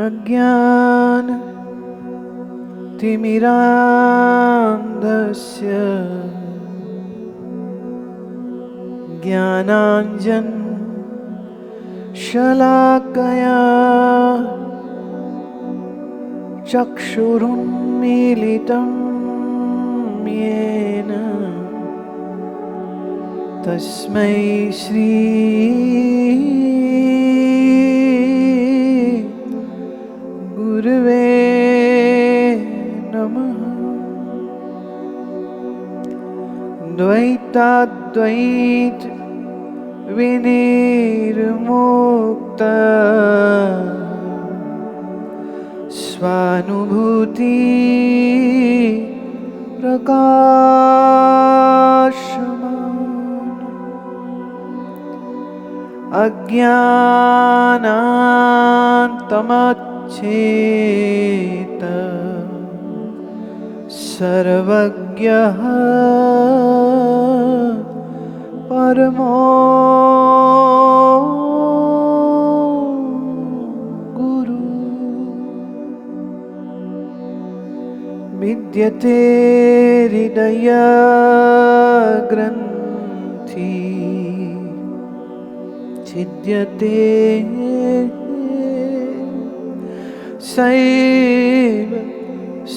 अज्ञान तिमिरान्धस्य ज्ञानाञ्जन शलाकया चक्षुरुन्मीलितं येन तस्मै श्री गुरुवे नमः। द्वैताद्वैत विनिर्मुक्त स्वानुभूति प्रकाशमान अज्ञानान्तमच्छेत सर्वज्ञः परमो गुरु विद्यते हृदय ग्रंथि छिद्यते सैव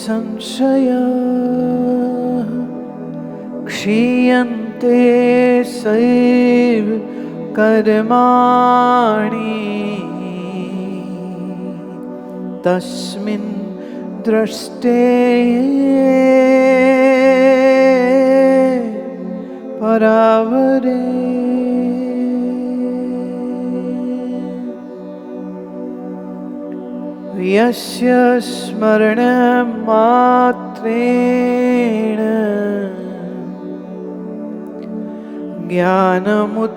संशयः क्षीयन्ते सैव कर्माणि तस्मिन् दृष्टे परावरे यस्य स्मरणमात्रेण ज्ञानमुत्पद्यते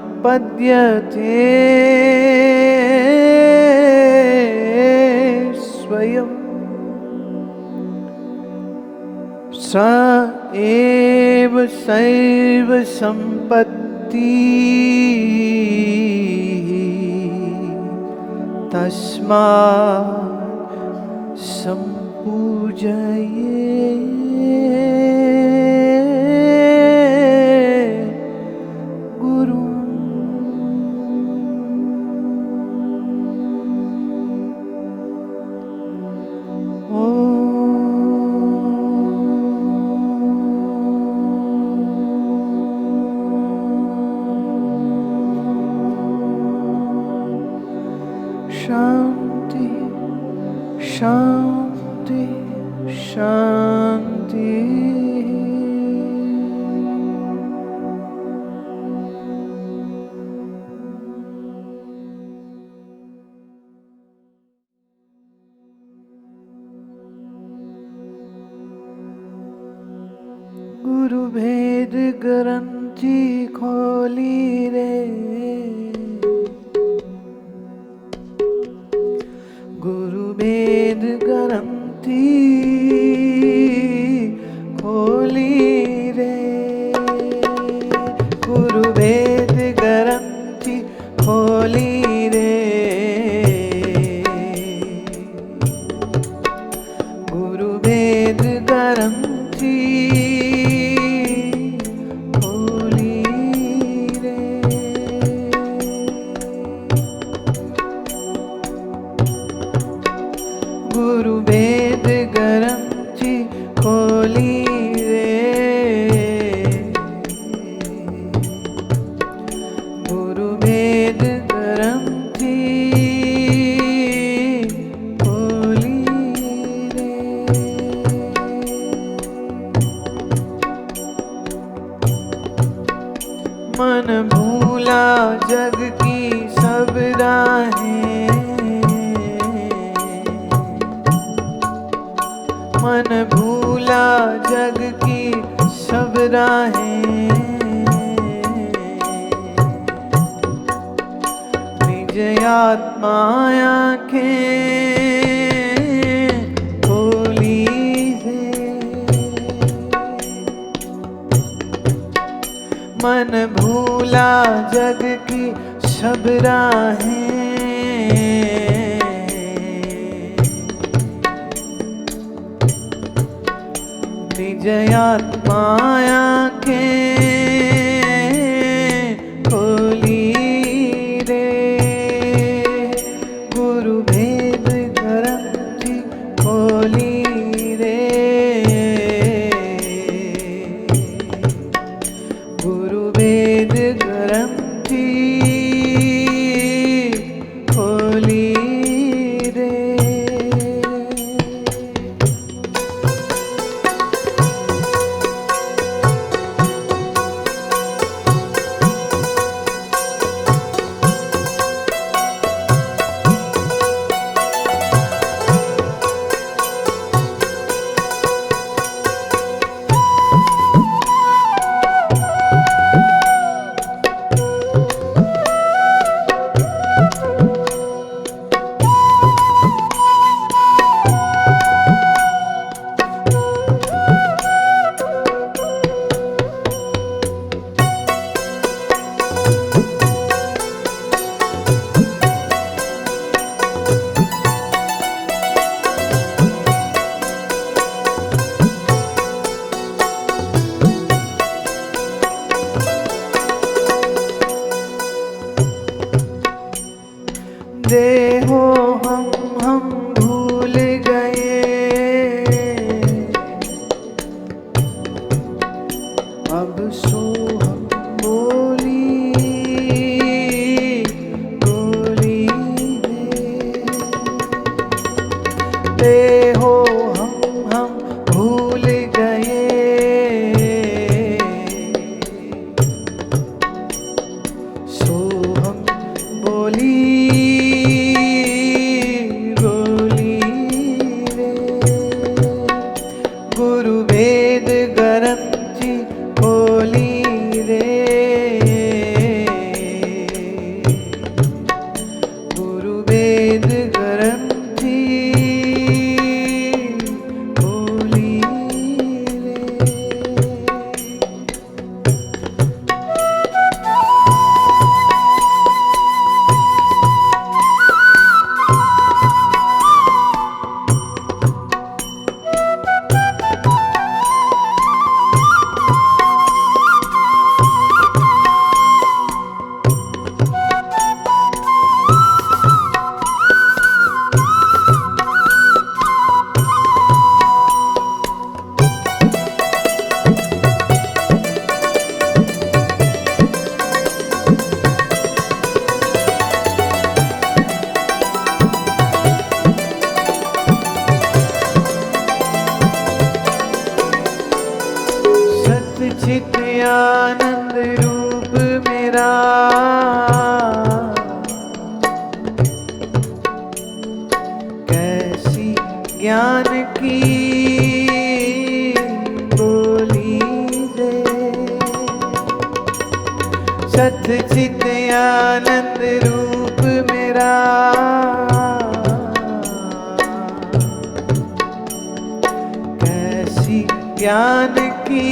स्वयं स एव सैव सम्पत्तिः तस्मात् सम्पूजये गुरु। शांति शांति शांति। गुरु भेद ग्रंथि खोली रे गुरु भेद ग्रंथि खोली रे गुरु भेद ग्रंथि खोली रे गुरु भेद ग्रंथि खोली रे गुरु वेद ग्रंथि खोली रे गुरु वेद ग्रंथि खोली रे मन भूला जग की सब राहें मन भूला जग की सब राहें निज आत्मा आँखें मन भूला जग की सब राहें, निज आत्मा आँखें खोली रे, गुरु भेद ग्रंथि खोली रे, गुरु वेद ग्रंथि खोली रे। देहो हम भूल गए, अब सो हम बोली बोली रे, देहो हम भूल गए, सो हम बोली चित आनंद रूप मेरा, कैसी ज्ञान की बोली दे, सत चित आनंद रूप मेरा, कैसी ज्ञान की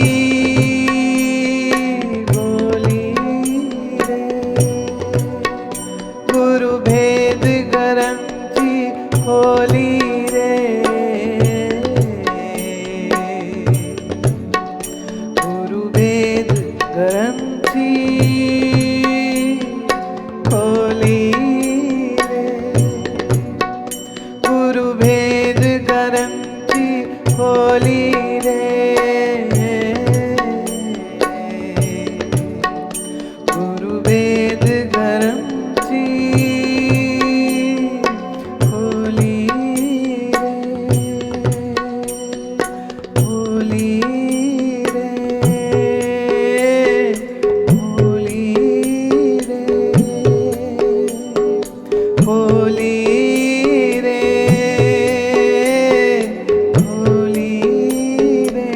बोली रे, गुरु भेद ग्रंथि खोली रे, गुरु भेद ग्रंथि खोली रे, गुरु भेद ग्रंथि खोली रे, गुरु वेद ग्रंथि खोली रे, खोली रे, खोली रे, खोली रे,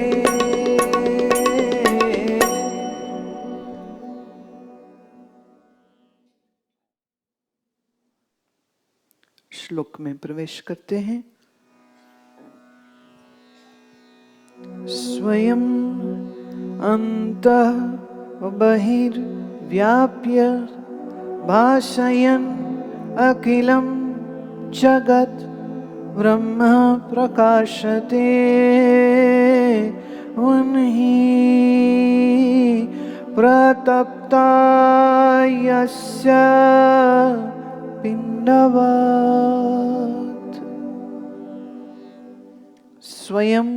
श्लोक में प्रवेश करते हैं। स्वयं अंतः बहिर्व्याप्य भासयन् अखिलं जगत् ब्रह्म प्रकाशते उन्हीं प्रतप्ता यस्य पिंडवत्। स्वयं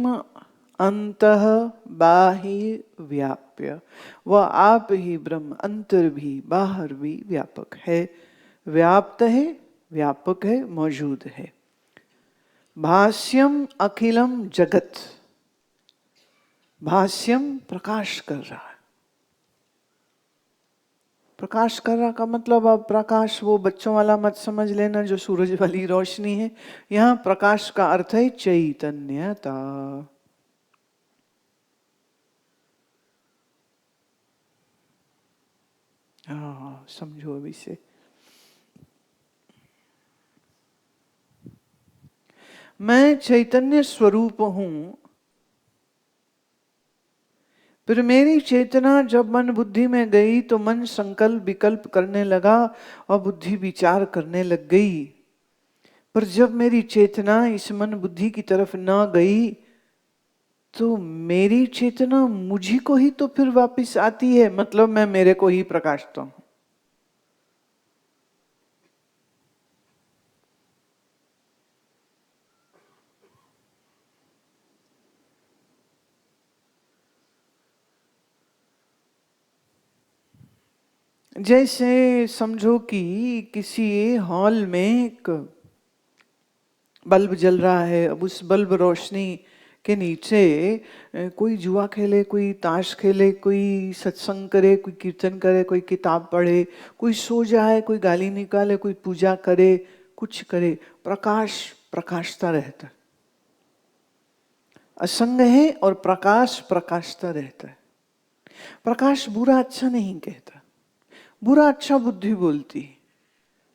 अंतः बाह्य व्याप्य, वह आप ही ब्रह्म अंतर भी बाहर भी व्यापक है, व्याप्त है, व्यापक है, मौजूद है। भाष्यम अखिलम जगत, भाष्यम प्रकाश कर रहा है। प्रकाश कर रहा का मतलब, अब प्रकाश वो बच्चों वाला मत समझ लेना जो सूरज वाली रोशनी है। यहां प्रकाश का अर्थ है चैतन्यता। हाँ, समझो अभी से। मैं चैतन्य स्वरूप हूं, फिर मेरी चेतना जब मन बुद्धि में गई तो मन संकल्प विकल्प करने लगा और बुद्धि विचार करने लग गई। पर जब मेरी चेतना इस मन बुद्धि की तरफ न गई तो मेरी चेतना मुझी को ही तो फिर वापस आती है, मतलब मैं मेरे को ही प्रकाशता हूं। जैसे समझो कि किसी हॉल में एक बल्ब जल रहा है। अब उस बल्ब रोशनी के नीचे कोई जुआ खेले, कोई ताश खेले, कोई सत्संग करे, कोई कीर्तन करे, कोई किताब पढ़े, कोई सो जाए, कोई गाली निकाले, कोई पूजा करे, कुछ करे, प्रकाश प्रकाशता रहता है। असंग है और प्रकाश प्रकाशता रहता है। प्रकाश बुरा अच्छा नहीं कहता, बुरा अच्छा बुद्धि बोलती।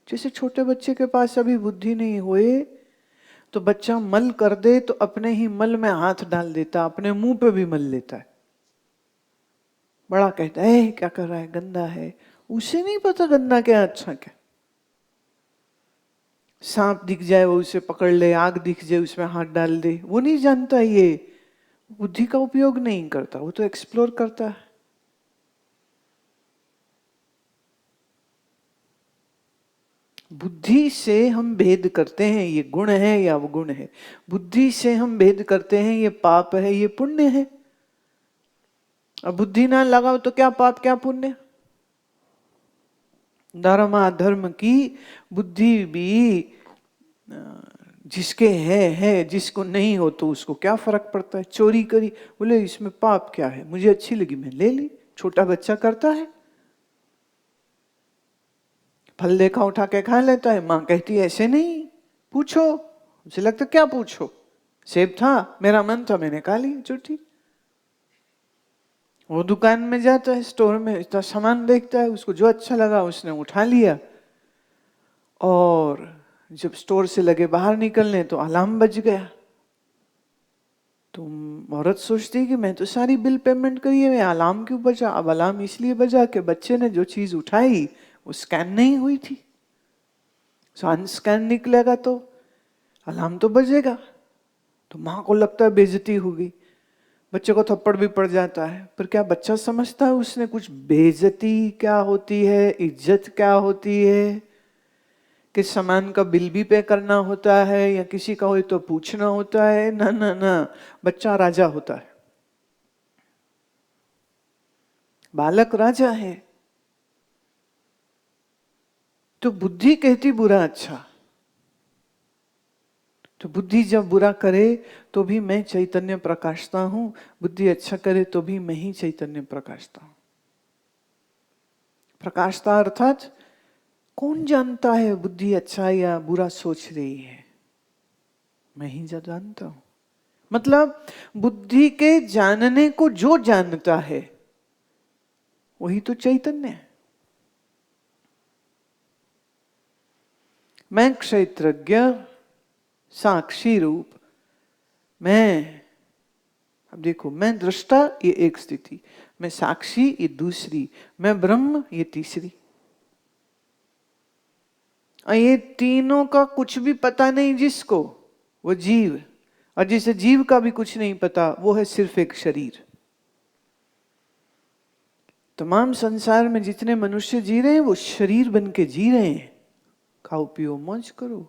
जैसे छोटे बच्चे के पास अभी बुद्धि नहीं हुए तो बच्चा मल कर दे तो अपने ही मल में हाथ डाल देता, अपने मुंह पे भी मल लेता है। बड़ा कहता है क्या कर रहा है, गंदा है। उसे नहीं पता गंदा क्या अच्छा क्या। सांप दिख जाए वो उसे पकड़ ले, आग दिख जाए उसमें हाथ डाल दे, वो नहीं जानता। ये बुद्धि का उपयोग नहीं करता, वो तो एक्सप्लोर करता है। बुद्धि से हम भेद करते हैं ये गुण है या अवगुण है। बुद्धि से हम भेद करते हैं ये पाप है ये पुण्य है। अब बुद्धि ना लगाओ तो क्या पाप क्या पुण्य। धर्म अधर्म की बुद्धि भी जिसके है, जिसको नहीं हो तो उसको क्या फर्क पड़ता है। चोरी करी, बोले इसमें पाप क्या है, मुझे अच्छी लगी मैं ले ली। छोटा बच्चा करता है। फल देखा उठा के खा लेता है, मां कहती है ऐसे नहीं, पूछो। मुझे लगता क्या पूछो, सेब था, मेरा मन था, मैंने खा ली झूठी। वो दुकान में जाता है, स्टोर में इतना सामान देखता है, उसको जो अच्छा लगा उसने उठा लिया। और जब स्टोर से लगे बाहर निकलने तो अलार्म बज गया। तो औरत सोचती कि मैं तो सारी बिल पेमेंट करी है, अलार्म क्यों बजा। अब अलार्म इसलिए बजा कि बच्चे ने जो चीज उठाई वो स्कैन नहीं हुई थी। अनस्कैन निकलेगा तो अलार्म तो बजेगा। तो माँ को लगता है बेइज्जती होगी, बच्चे को थप्पड़ भी पड़ जाता है। पर क्या बच्चा समझता है उसने कुछ बेइज्जती क्या होती है, इज्जत क्या होती है, कि सामान का बिल भी पे करना होता है या किसी का हो तो पूछना होता है। ना ना ना, बच्चा राजा होता है, बालक राजा है। तो बुद्धि कहती बुरा अच्छा। तो बुद्धि जब बुरा करे तो भी मैं चैतन्य प्रकाशता हूं, बुद्धि अच्छा करे तो भी मैं ही चैतन्य प्रकाशता हूं। प्रकाशता अर्थात कौन जानता है बुद्धि अच्छा या बुरा सोच रही है, मैं ही जानता हूं। मतलब बुद्धि के जानने को जो जानता है वही तो चैतन्य है। मैं क्षेत्रज्ञ साक्षी रूप, मैं, अब देखो मैं दृष्टा ये एक स्थिति, मैं साक्षी ये दूसरी, मैं ब्रह्म ये तीसरी। और ये तीनों का कुछ भी पता नहीं जिसको, वो जीव। और जिसे जीव का भी कुछ नहीं पता, वो है सिर्फ एक शरीर। तमाम संसार में जितने मनुष्य जी रहे हैं वो शरीर बन के जी रहे हैं। खाओ पियो मौज करो।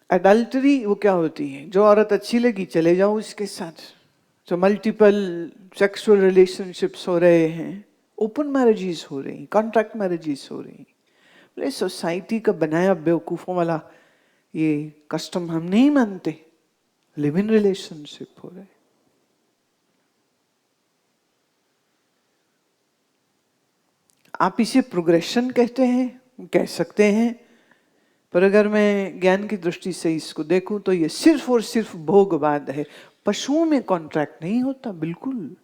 एडल्टरी वो क्या होती है? जो औरत अच्छी लगी चले जाओ उसके साथ। जो मल्टीपल सेक्सुअल रिलेशनशिप्स हो रहे हैं, ओपन मैरिजेस हो रही, कॉन्ट्रैक्ट मैरिजेस हो रही। बोले सोसाइटी का बनाया बेवकूफों वाला ये कस्टम हम नहीं मानते। लिव इन रिलेशनशिप हो रहे। आप इसे प्रोग्रेशन कहते हैं, कह सकते हैं, पर अगर मैं ज्ञान की दृष्टि से इसको देखूं तो ये सिर्फ और सिर्फ भोगवाद है। पशुओं में कॉन्ट्रैक्ट नहीं होता, बिल्कुल।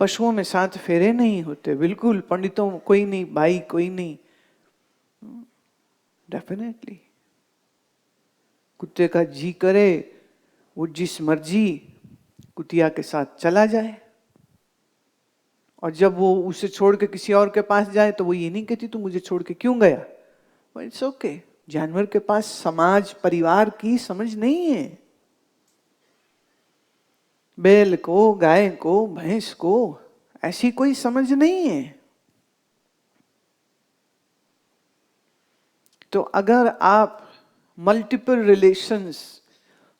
पशुओं में 7 फेरे नहीं होते, बिल्कुल। पंडितों कोई नहीं, भाई कोई नहीं, डेफिनेटली। कुत्ते का जी करे वो जिस मर्जी कुतिया के साथ चला जाए, और जब वो उसे छोड़ के किसी और के पास जाए तो वो ये नहीं कहती तू मुझे छोड़ के क्यों गया। It's okay. जानवर के पास समाज परिवार की समझ नहीं है। बैल को, गाय को, भैंस को ऐसी कोई समझ नहीं है। तो अगर आप मल्टीपल रिलेशंस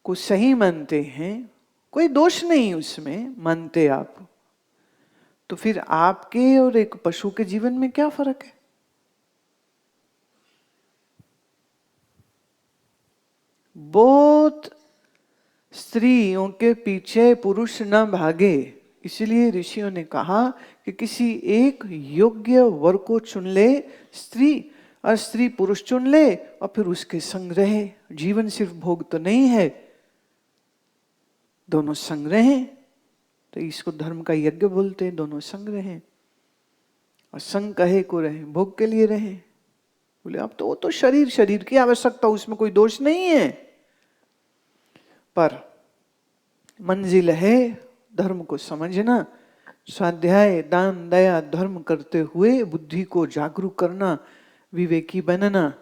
को सही मानते हैं, कोई दोष नहीं उसमें, मानते आप, तो फिर आपके और एक पशु के जीवन में क्या फर्क है? बहुत स्त्रियों के पीछे पुरुष न भागे, इसलिए ऋषियों ने कहा कि किसी एक योग्य वर को चुन ले स्त्री, और स्त्री पुरुष चुन ले और फिर उसके संग रहे। जीवन सिर्फ भोग तो नहीं है, दोनों संग रहे। तो इसको धर्म का यज्ञ बोलते हैं। दोनों संग रहे, और संग कहे को रहे, भोग के लिए रहे। बोले अब तो वो तो शरीर की आवश्यकता, उसमें कोई दोष नहीं है, पर मंजिल है धर्म को समझना, स्वाध्याय दान दया धर्म करते हुए बुद्धि को जागरूक करना, विवेकी बनना,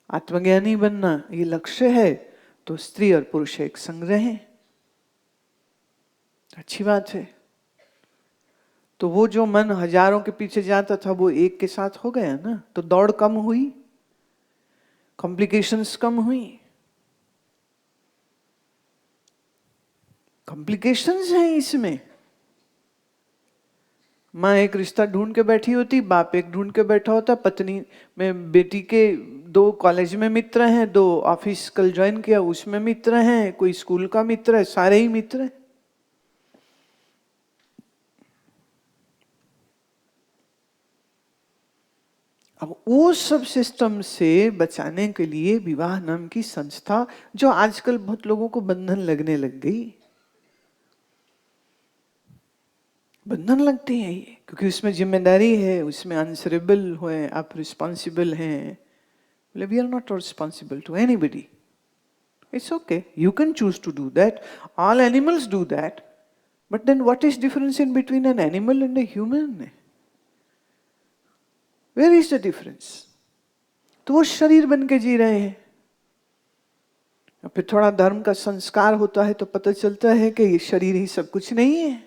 आत्मज्ञानी बनना, ये लक्ष्य है। तो स्त्री और पुरुष एक संग रहे, अच्छी बात है। तो वो जो मन हजारों के पीछे जाता था वो एक के साथ हो गया ना, तो दौड़ कम हुई, कॉम्प्लिकेशंस कम हुई। कॉम्प्लिकेशंस हैं इसमें। माँ एक रिश्ता ढूंढ के बैठी होती, बाप एक ढूंढ के बैठा होता, पत्नी में बेटी के 2 कॉलेज में मित्र हैं, 2 ऑफिस कल ज्वाइन किया उसमें मित्र हैं, कोई स्कूल का मित्र है, सारे ही मित्र हैं। अब वो सब सिस्टम से बचाने के लिए विवाह नाम की संस्था, जो आजकल बहुत लोगों को बंधन लगने लग गई, बंधन लगती है ये, क्योंकि उसमें जिम्मेदारी है, उसमें आंसरेबल हुए, आप रिस्पॉन्सिबल हैं। We are not responsible to anybody. It's okay, you can choose to do that, all animals do that, but then what is difference in between an animal and a human? Where is the difference? तो वो शरीर बन के जी रहे हैं। फिर थोड़ा धर्म का संस्कार होता है तो पता चलता है कि ये शरीर ही सब कुछ नहीं है।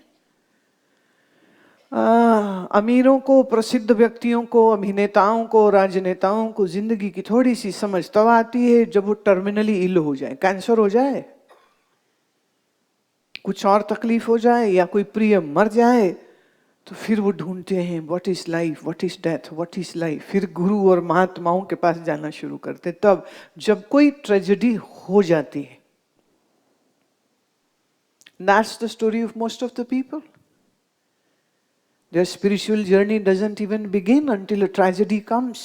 अमीरों को, प्रसिद्ध व्यक्तियों को, अभिनेताओं को, राजनेताओं को जिंदगी की थोड़ी सी समझ तब आती है जब वो टर्मिनली इल हो जाए, कैंसर हो जाए, कुछ और तकलीफ हो जाए, या कोई प्रिय मर जाए, तो फिर वो ढूंढते हैं what is life, what is death, what is life. फिर गुरु और महात्माओं के पास जाना शुरू करते, तब जब कोई ट्रेजेडी हो जाती है। That's the story of most of the people. Their spiritual journey doesn't even begin until a tragedy comes.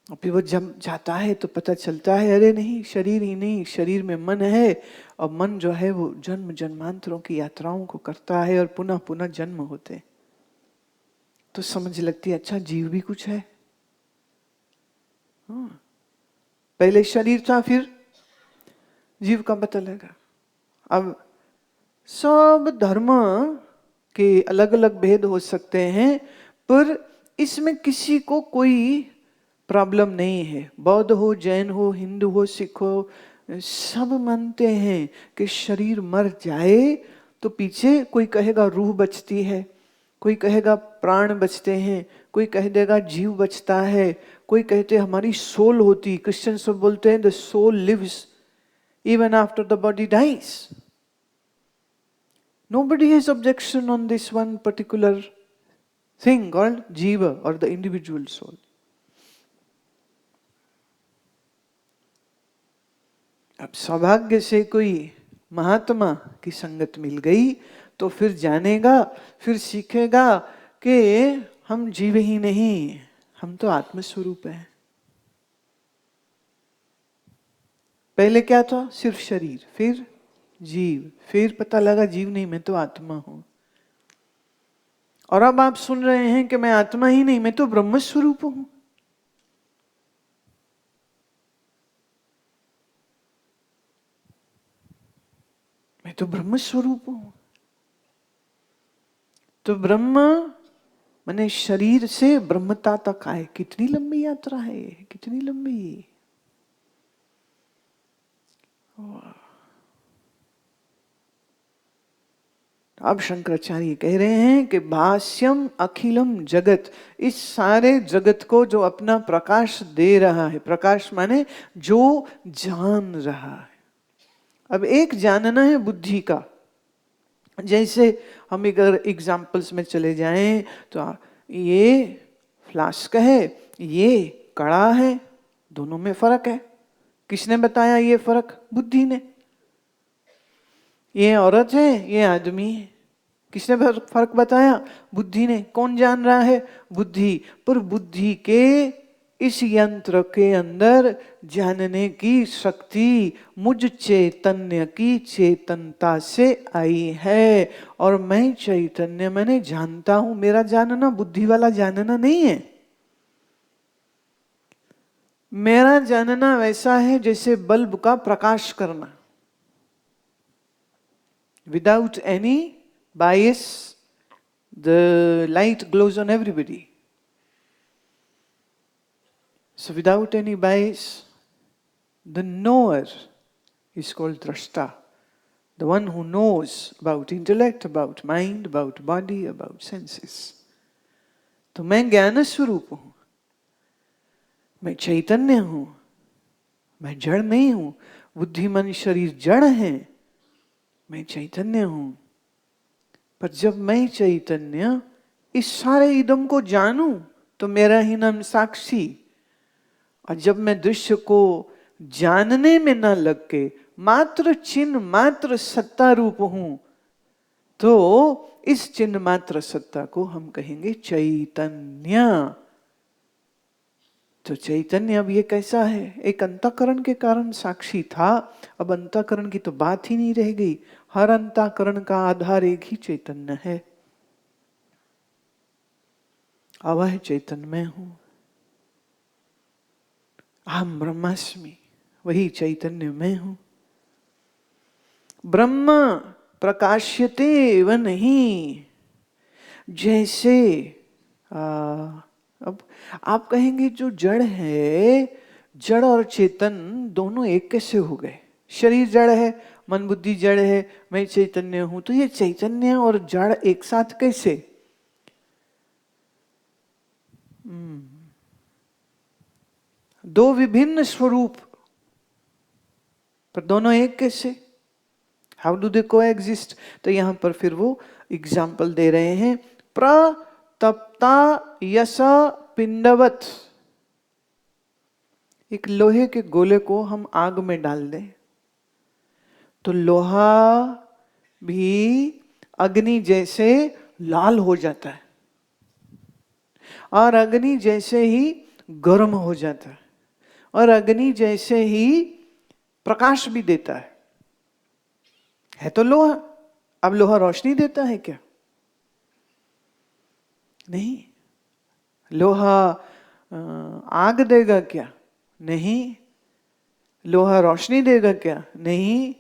और फिर वो जब जाता है तो पता चलता है अरे नहीं, शरीर ही नहीं, शरीर में मन है, और मन जो है वो जन्म जन्मांतरों की यात्राओं को करता है और पुनः पुनः जन्म होते। तो समझ लगती है अच्छा जीव भी कुछ है। पहले शरीर था, फिर जीव का पता लगा। अब सब धर्म के अलग अलग भेद हो सकते हैं, पर इसमें किसी को कोई प्रॉब्लम नहीं है। बौद्ध हो, जैन हो, हिंदू हो, सिख हो, सब मानते हैं कि शरीर मर जाए तो पीछे कोई कहेगा रूह बचती है, कोई कहेगा प्राण बचते हैं, कोई कह देगा जीव बचता है, कोई कहते हैं हमारी सोल होती। क्रिश्चियन सब बोलते हैं the soul lives even after the body dies. Nobody has objection on this one particular thing called jiva or the individual soul. अब सौभाग्य से कोई महात्मा की संगत मिल गई तो फिर जानेगा, फिर सीखेगा कि हम जीव ही नहीं, हम तो आत्मस्वरूप हैं। पहले क्या था? सिर्फ शरीर, फिर जीव, फिर पता लगा जीव नहीं, मैं तो आत्मा हूं। और अब आप सुन रहे हैं कि मैं आत्मा ही नहीं, मैं तो ब्रह्म स्वरूप हूं। मैं तो ब्रह्म स्वरूप हूं। तो ब्रह्म माने शरीर से ब्रह्मता तक आए। कितनी लंबी यात्रा है ये, कितनी लंबी। अब शंकराचार्य कह रहे हैं कि भाष्यम अखिलम जगत, इस सारे जगत को जो अपना प्रकाश दे रहा है, प्रकाश माने जो जान रहा है। अब एक जानना है बुद्धि का। जैसे हम अगर एग्जाम्पल्स में चले जाएं तो ये फ्लास्क है, ये कड़ा है, दोनों में फर्क है। किसने बताया ये फर्क? बुद्धि ने। ये औरत है, ये आदमी है, किसने फर्क बताया? बुद्धि ने। कौन जान रहा है? बुद्धि। पर बुद्धि के इस यंत्र के अंदर जानने की शक्ति मुझ चैतन्य की चेतनता से आई है। और मैं चैतन्य मैंने जानता हूं। मेरा जानना बुद्धि वाला जानना नहीं है। मेरा जानना वैसा है जैसे बल्ब का प्रकाश करना, without any bias, the light glows on everybody. So without any bias, the knower is called drashta. The one who knows about intellect, about mind, about body, about senses. तो मैं ज्ञान स्वरूप हूं, मैं चैतन्य हूं, मैं जड़ नहीं हूं। बुद्धि मन शरीर जड़ है, मैं चैतन्य हूं। पर जब मैं चैतन्य इस सारे इदम को जानूं तो मेरा ही नाम साक्षी। और जब मैं दृश्य को जानने में न लग के मात्र चिन्ह मात्र सत्ता रूप हूं, तो इस चिन्ह मात्र सत्ता को हम कहेंगे चैतन्य। तो चैतन्य अब ये कैसा है? एक अंतःकरण के कारण साक्षी था, अब अंतःकरण की तो बात ही नहीं रह गई। हर अंतःकरण का आधार एक ही चैतन्य है। अवह चैतन्य में हूं, अहम ब्रह्मास्मि, वही चैतन्य में हूं। ब्रह्म प्रकाश्यते व नहीं। जैसे अब आप कहेंगे जो जड़ है, जड़ और चेतन दोनों एक कैसे हो गए? शरीर जड़ है, मन बुद्धि जड़ है, मैं चैतन्य हूं, तो ये चैतन्य और जड़ एक साथ कैसे? दो विभिन्न स्वरूप पर दोनों एक कैसे? हाउ डू दे को एग्जिस्ट? तो यहां पर फिर वो एग्जाम्पल दे रहे हैं। प्रतप्ता यसा पिंडवत। एक लोहे के गोले को हम आग में डाल दें तो लोहा भी अग्नि जैसे लाल हो जाता है और अग्नि जैसे ही गर्म हो जाता है और अग्नि जैसे ही प्रकाश भी देता है तो लोहा। अब लोहा रोशनी देता है क्या? नहीं। लोहा आग देगा क्या? नहीं। लोहा रोशनी देगा क्या? नहीं।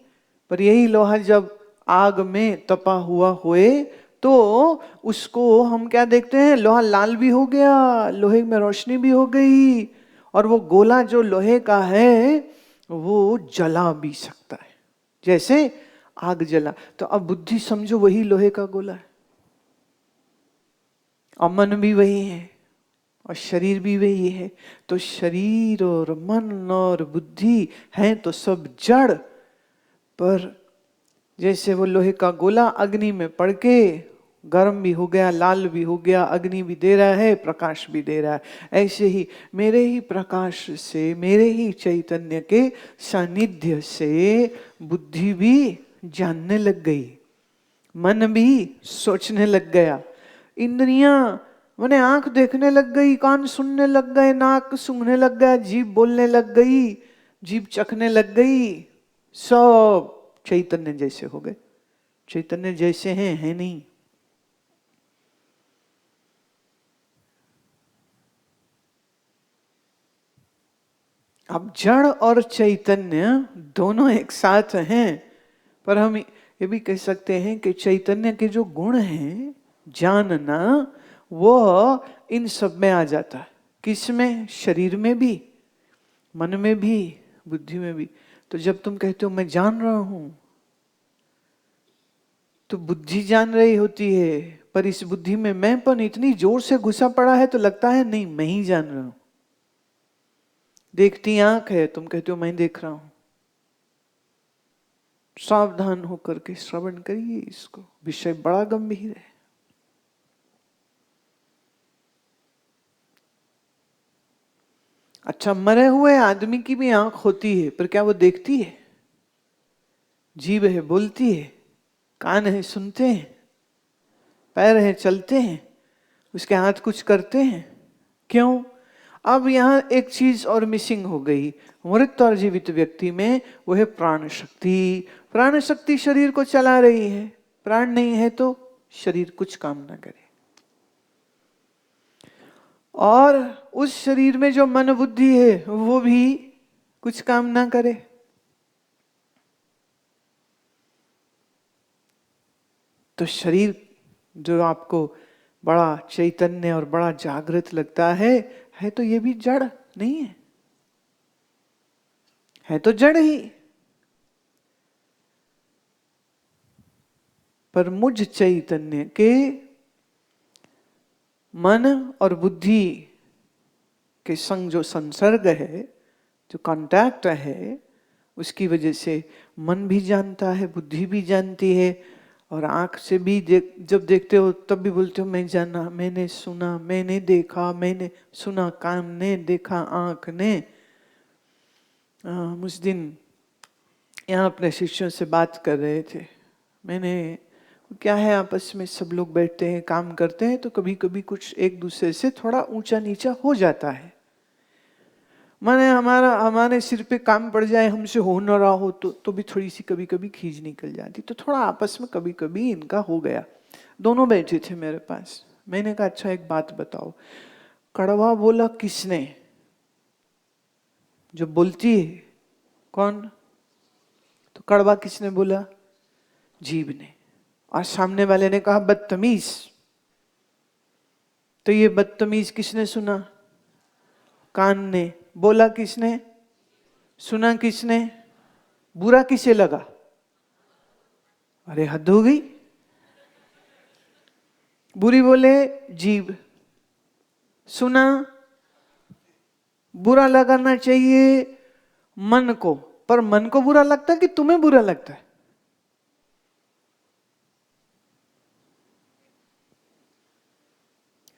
पर यही लोहा जब आग में तपा हुआ होए तो उसको हम क्या देखते हैं, लोहा लाल भी हो गया, लोहे में रोशनी भी हो गई, और वो गोला जो लोहे का है वो जला भी सकता है, जैसे आग जला। तो अब बुद्धि समझो वही लोहे का गोला है, और मन भी वही है, और शरीर भी वही है। तो शरीर और मन और बुद्धि है तो सब जड़, पर जैसे वो लोहे का गोला अग्नि में पड़ के गर्म भी हो गया, लाल भी हो गया, अग्नि भी दे रहा है, प्रकाश भी दे रहा है, ऐसे ही मेरे ही प्रकाश से, मेरे ही चैतन्य के सानिध्य से बुद्धि भी जानने लग गई, मन भी सोचने लग गया, इंद्रियां मैंने आंख देखने लग गई, कान सुनने लग गए, नाक सूंघने लग गया, जीभ बोलने लग गई, जीभ चखने लग गई, सब चैतन्य जैसे हो गए। चैतन्य जैसे हैं, है नहीं। अब जड़ और चैतन्य दोनों एक साथ हैं, पर हम ये भी कह सकते हैं कि चैतन्य के जो गुण हैं, जानना, वो इन सब में आ जाता है। किसमें? शरीर में भी, मन में भी, बुद्धि में भी। तो जब तुम कहते हो मैं जान रहा हूं, तो बुद्धि जान रही होती है, पर इस बुद्धि में मैंपन इतनी जोर से घुसा पड़ा है तो लगता है नहीं मैं ही जान रहा हूं। देखती आंख है, तुम कहते हो मैं देख रहा हूं। सावधान होकर के श्रवण करिए इसको, विषय बड़ा गंभीर है। अच्छा, मरे हुए आदमी की भी आंख होती है, पर क्या वो देखती है? जीभ है बोलती है, कान है सुनते हैं, पैर है चलते हैं, उसके हाथ कुछ करते हैं, क्यों? अब यहां एक चीज और मिसिंग हो गई मृत और जीवित व्यक्ति में, वो है प्राण शक्ति। प्राण शक्ति शरीर को चला रही है, प्राण नहीं है तो शरीर कुछ काम ना करे, और उस शरीर में जो मन बुद्धि है वो भी कुछ काम ना करे। तो शरीर जो आपको बड़ा चैतन्य और बड़ा जागृत लगता है तो ये भी जड़ नहीं है तो जड़ ही। पर मुझ चैतन्य के मन और बुद्धि के संग जो संसर्ग है, जो कांटेक्ट है, उसकी वजह से मन भी जानता है, बुद्धि भी जानती है, और आंख से भी जब देखते हो तब भी बोलते हो मैं जाना, मैंने सुना, मैंने देखा, मैंने सुना, कान ने देखा, आंख ने। उस दिन यहाँ अपने शिष्यों से बात कर रहे थे, मैंने क्या है आपस में सब लोग बैठते हैं काम करते हैं तो कभी कभी कुछ एक दूसरे से थोड़ा ऊंचा नीचा हो जाता है, माने हमारे सिर पे काम पड़ जाए, हमसे हो न रहा हो तो भी थोड़ी सी कभी कभी खींच निकल जाती, तो थोड़ा आपस में कभी कभी इनका हो गया। दोनों बैठे थे मेरे पास, मैंने कहा अच्छा एक बात बताओ, कड़वा बोला किसने? जो बोलती है कौन? तो कड़वा किसने बोला? जीभ ने। और सामने वाले ने कहा बदतमीज, तो ये बदतमीज किसने सुना? कान ने। बोला किसने? सुना किसने? बुरा किसे लगा? अरे हद हो गई, बुरी बोले जीभ, सुना, बुरा लगाना चाहिए मन को, पर मन को बुरा लगता है कि तुम्हें बुरा लगता है?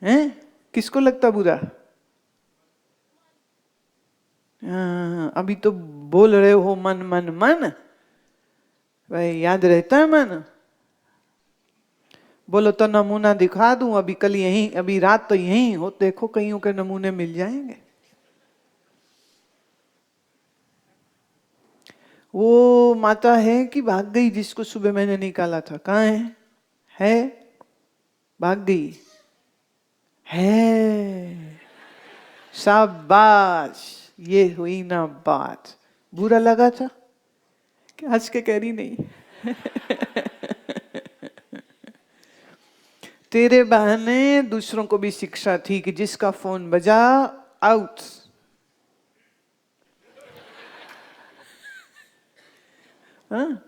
हैं? किसको लगता बुरा? अभी तो बोल रहे हो मन मन मन, भाई याद रहता है मन? बोलो तो नमूना दिखा दूं, अभी कल यहीं, अभी रात तो यहीं हो, देखो कईयों के नमूने मिल जाएंगे। वो माता है कि भाग गई जिसको सुबह मैंने निकाला था? कहाँ है भाग गई है? शाबाश, ये हुई ना बात। बुरा लगा था आज के कह रही नहीं। तेरे बहाने दूसरों को भी शिक्षा थी कि जिसका फोन बजा आउट। हाँ?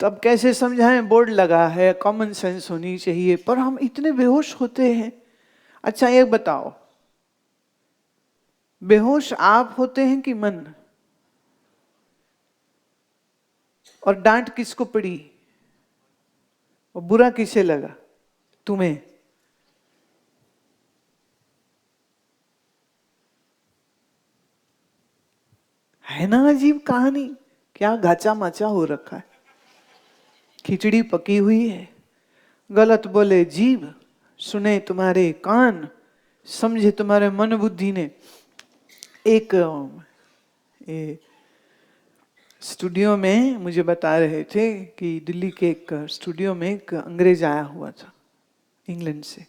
तो अब कैसे समझाएं? बोर्ड लगा है, कॉमन सेंस होनी चाहिए, पर हम इतने बेहोश होते हैं। अच्छा ये बताओ, बेहोश आप होते हैं कि मन? और डांट किसको पड़ी और बुरा किसे लगा? तुम्हें। है ना अजीब कहानी? क्या गाचा माचा हो रखा है, खिचड़ी पकी हुई है। गलत बोले जीभ, सुने तुम्हारे कान, समझे तुम्हारे मन बुद्धि ने। एक स्टूडियो में मुझे बता रहे थे कि दिल्ली के एक स्टूडियो में एक अंग्रेज आया हुआ था इंग्लैंड से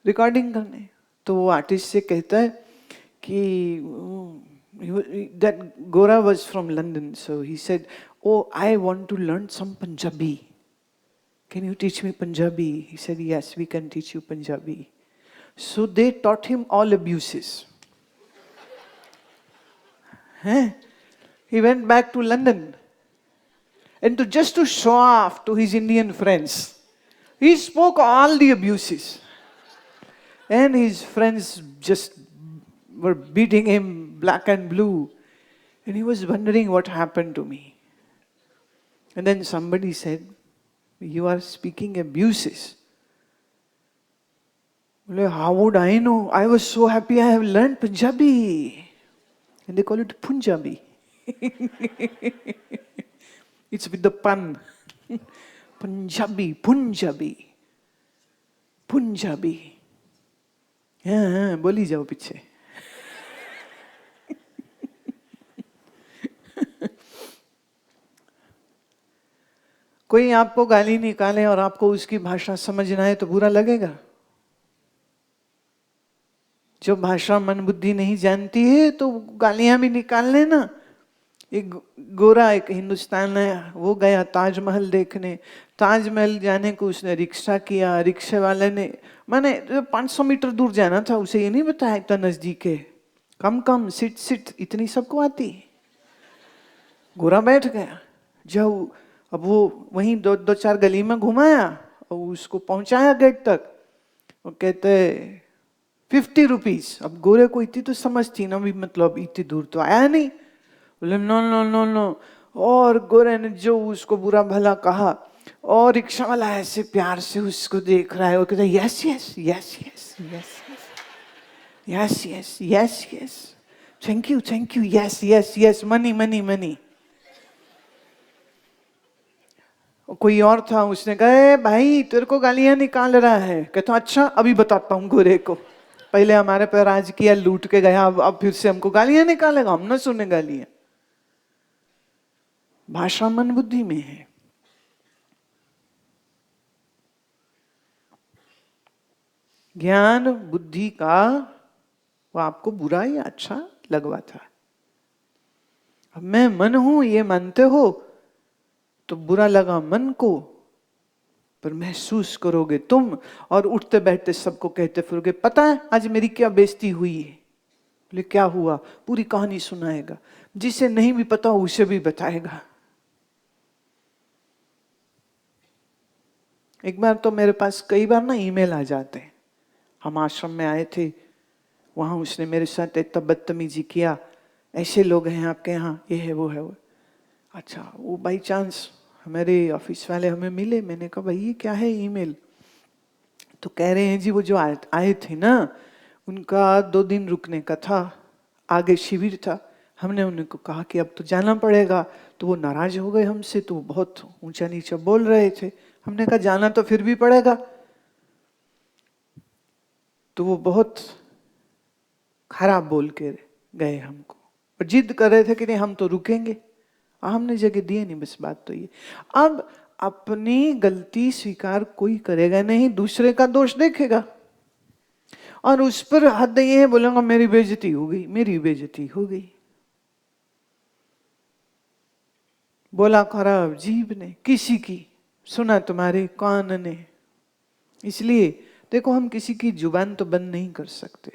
रिकॉर्डिंग करने। तो वो आर्टिस्ट से कहता है कि that Gora was from London, so he said, "Oh, I want to learn some Punjabi. Can you teach me Punjabi?" He said, "Yes, we can teach you Punjabi." So they taught him all abuses. He went back to London, and just to show off to his Indian friends, he spoke all the abuses. And his friends just were beating him black and blue. And he was wondering what happened to me. And then somebody said, "You are speaking abuses." Well, how would I know? I was so happy I have learned Punjabi. And they call it Punjabi. It's with the pun. Punjabi, Punjabi, Punjabi. हाँ, बोली जाओ पीछे। कोई आपको गाली निकाले और आपको उसकी भाषा समझना है तो बुरा लगेगा? जो भाषा मन बुद्धि नहीं जानती है तो गालियां भी निकाल लेना। एक गोरा एक हिंदुस्तान है, वो गया ताजमहल देखने। ताजमहल जाने को उसने रिक्शा किया, रिक्शे वाले ने माने 500 मीटर दूर जाना था, उसे ये नहीं बताया इतना नजदीक है। कम कम सिट सिट इतनी सबको आती। गोरा बैठ गया। जब अब वो वहीं दो चार गली में घुमाया और उसको पहुंचाया गेट तक। वो कहते 50 रुपीज। अब गोरे को इतनी तो समझ थी ना भी, मतलब इतनी दूर तो आया नहीं। बोले नो नो नो नो। और गोरे ने जो उसको बुरा भला कहा, और रिक्शा वाला ऐसे प्यार से उसको देख रहा है। वो कहता है yes yes yes yes yes yes yes yes yes, thank you yes yes yes, money money money. कोई और था, उसने कहा भाई तेरे को गालियां निकाल रहा है। कहता अच्छा अभी बताता हूँ गोरे को, पहले हमारे पे राज किया, लूट के गया, अब फिर से हमको गालियां निकालेगा, हम ना सुने गालियां। भाषा मन बुद्धि में है। ज्ञान बुद्धि का वो आपको बुरा या अच्छा लगवा था। अब मैं मन हूं ये मानते हो तो बुरा लगा मन को, पर महसूस करोगे तुम और उठते बैठते सबको कहते फिरोगे पता है आज मेरी क्या बेइज्जती हुई है। बोले क्या हुआ? पूरी कहानी सुनाएगा, जिसे नहीं भी पता उसे भी बताएगा। एक बार तो मेरे पास कई बार ना ईमेल आ जाते हैं। हम आश्रम में आए थे, वहां उसने मेरे साथ इतना बदतमीजी किया, ऐसे लोग हैं आपके यहाँ, ये है वो है वो। अच्छा वो बाई चांस हमारे ऑफिस वाले हमें मिले। मैंने कहा भाई ये क्या है ईमेल? तो कह रहे हैं जी वो जो आए थे ना उनका 2 दिन रुकने का था, आगे शिविर था। हमने उनको कहा कि अब तो जाना पड़ेगा, तो वो नाराज हो गए हमसे, तो वो बहुत ऊंचा नीचा बोल रहे थे। हमने कहा जाना तो फिर भी पड़ेगा। तो वो बहुत खराब बोल के गए हमको, और जिद कर रहे थे कि नहीं हम तो रुकेंगे। हमने जगह दिए नहीं, बस बात तो ये। अब अपनी गलती स्वीकार कोई करेगा नहीं, दूसरे का दोष देखेगा और उस पर हद ये है बोलेगा मेरी बेइज्जती हो गई, मेरी बेइज्जती हो गई। बोला खराब जीभ ने, किसी की सुना तुम्हारे कान ने। इसलिए देखो, हम किसी की जुबान तो बंद नहीं कर सकते,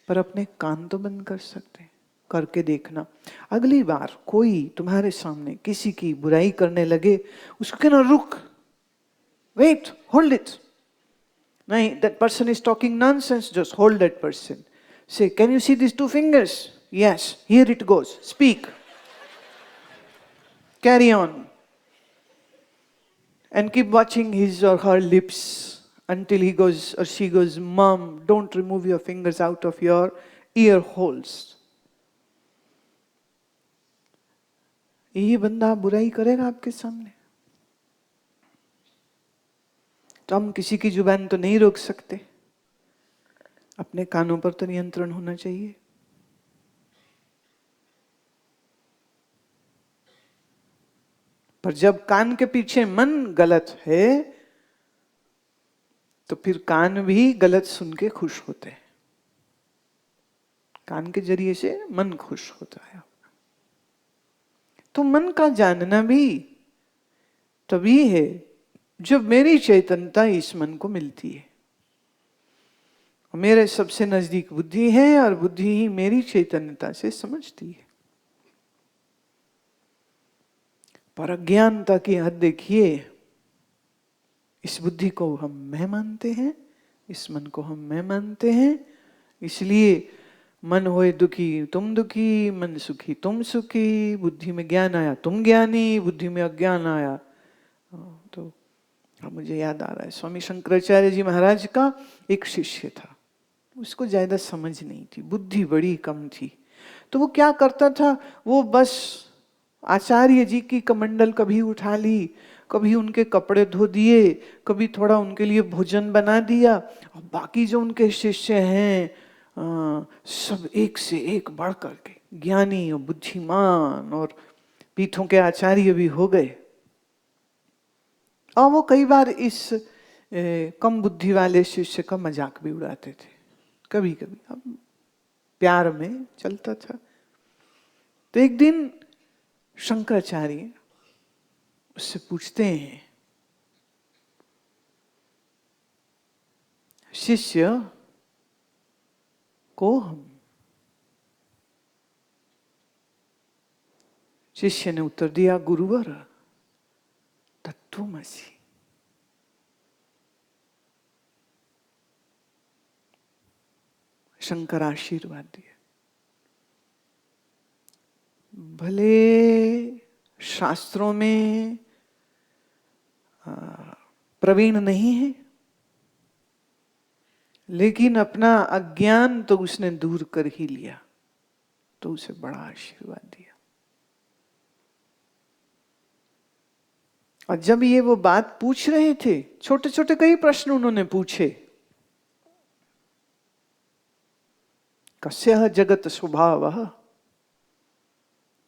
पर अपने कान तो बंद कर सकते हैं। करके देखना, अगली बार कोई तुम्हारे सामने किसी की बुराई करने लगे, उसको कहना रुक, वेट, होल्ड इट। नहीं, that person is talking nonsense, just hold that person. Say, can you see these 2 fingers? Yes, here it goes. Speak. Carry on. And keep watching his or her lips until he goes or she goes, Mom, don't remove your fingers out of your ear holes. ये बंदा बुराई करेगा आपके सामने, तो हम किसी की जुबान तो नहीं रोक सकते, अपने कानों पर तो नियंत्रण होना चाहिए। पर जब कान के पीछे मन गलत है, तो फिर कान भी गलत सुन के खुश होते हैं। कान के जरिए से मन खुश होता है। तो मन का जानना भी तभी है जब मेरी चैतन्यता इस मन को मिलती है। मेरे सबसे नजदीक बुद्धि है और बुद्धि ही मेरी चैतन्यता से समझती है। पर अज्ञानता की हद देखिए, इस बुद्धि को हम मैं मानते हैं, इस मन को हम मैं मानते हैं। इसलिए मन होए दुखी तुम दुखी, मन सुखी तुम सुखी, बुद्धि में ज्ञान आया तुम ज्ञानी, बुद्धि में अज्ञान आया। तो मुझे याद आ रहा है, स्वामी शंकराचार्य जी महाराज का एक शिष्य था, उसको ज्यादा समझ नहीं थी, बुद्धि बड़ी कम थी। तो वो क्या करता था, वो बस आचार्य जी की कमंडल कभी उठा ली, कभी उनके कपड़े धो दिए, कभी थोड़ा उनके लिए भोजन बना दिया, और बाकी जो उनके शिष्य हैं सब एक से एक बढ़ करके ज्ञानी और बुद्धिमान और पीठों के आचार्य भी हो गए। और वो कई बार इस कम बुद्धि वाले शिष्य का मजाक भी उड़ाते थे, कभी कभी, अब प्यार में चलता था। तो एक दिन शंकराचार्य उससे पूछते हैं, शिष्य को हम। शिष्य ने उत्तर दिया, गुरुवर तत्वमसि। शंकर आशीर्वाद दिया। भले शास्त्रों में प्रवीण नहीं है, लेकिन अपना अज्ञान तो उसने दूर कर ही लिया, तो उसे बड़ा आशीर्वाद दिया। और जब ये वो बात पूछ रहे थे, छोटे छोटे कई प्रश्न उन्होंने पूछे, कस्य जगत स्वभावः,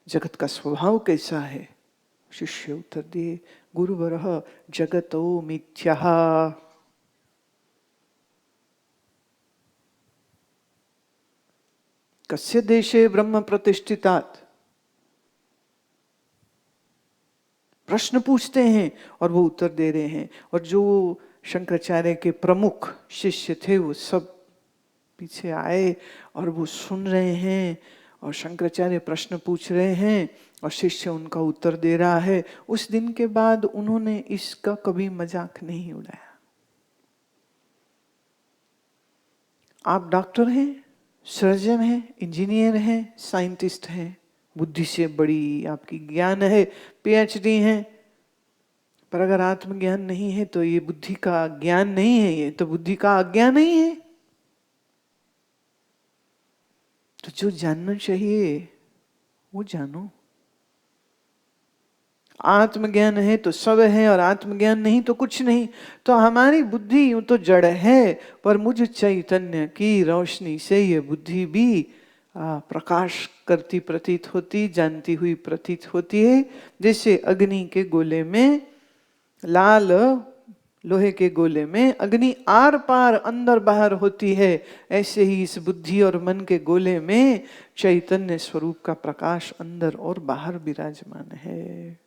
जगत का स्वभाव कैसा है? शिष्य उत्तर दिए, गुरुवरः जगतो मिथ्याः। कस्य देशे ब्रह्म प्रतिष्ठितात्। प्रश्न पूछते हैं और वो उत्तर दे रहे हैं। और जो शंकराचार्य के प्रमुख शिष्य थे वो सब पीछे आए और वो सुन रहे हैं, और शंकराचार्य प्रश्न पूछ रहे हैं और शिष्य उनका उत्तर दे रहा है। उस दिन के बाद उन्होंने इसका कभी मजाक नहीं उड़ाया। आप डॉक्टर हैं, सर्जन हैं, इंजीनियर हैं, साइंटिस्ट हैं, बुद्धि से बड़ी आपकी ज्ञान है, पीएचडी है, पर अगर आत्मज्ञान नहीं है तो ये बुद्धि का ज्ञान नहीं है, ये तो बुद्धि का अज्ञान नहीं है। तो जो जानना चाहिए वो जानो। आत्मज्ञान है तो सब है, और आत्मज्ञान नहीं तो कुछ नहीं। तो हमारी बुद्धि यूं तो जड़ है, पर मुझ चैतन्य की रोशनी से ये बुद्धि भी प्रकाश करती प्रतीत होती, जानती हुई प्रतीत होती है। जैसे अग्नि के गोले में, लाल लोहे के गोले में अग्नि आर पार अंदर बाहर होती है, ऐसे ही इस बुद्धि और मन के गोले में चैतन्य स्वरूप का प्रकाश अंदर और बाहर विराजमान है।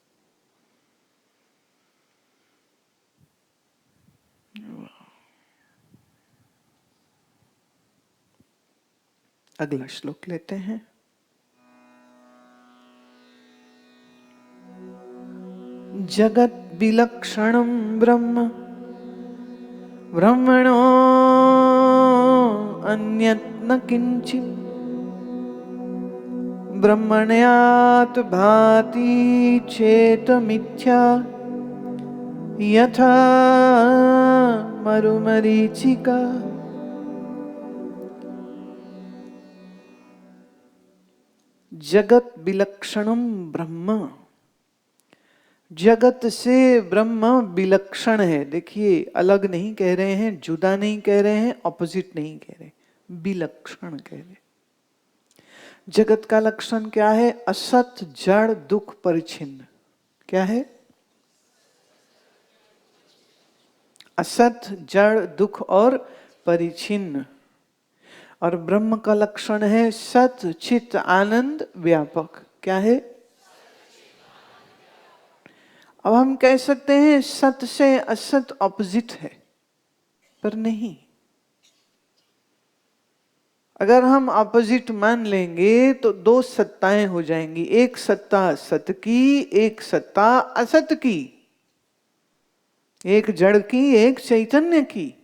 अगला श्लोक लेते हैं। जगत विलक्षणं ब्रह्म ब्रह्मणो अन्यत् न किंचित् ब्रह्मण्यात् भाति चेत मिथ्या यथा मरुमरीचिका। जगत विलक्षणम ब्रह्म, जगत से ब्रह्म विलक्षण है। देखिए, अलग नहीं कह रहे हैं, जुदा नहीं कह रहे हैं, ऑपोजिट नहीं कह रहे, विलक्षण कह रहे। जगत का लक्षण क्या है? असत, जड़, दुख, परिच्छिन्न। क्या है? असत, जड़, दुख और परिच्छिन्न। और ब्रह्म का लक्षण है सत, चित, आनंद, व्यापक। क्या है? अब हम कह सकते हैं सत से असत ऑपोजिट है, पर नहीं। अगर हम ऑपोजिट मान लेंगे तो दो सत्ताएं हो जाएंगी, एक सत्ता सत की, एक सत्ता असत की, एक जड़ की, एक चैतन्य की,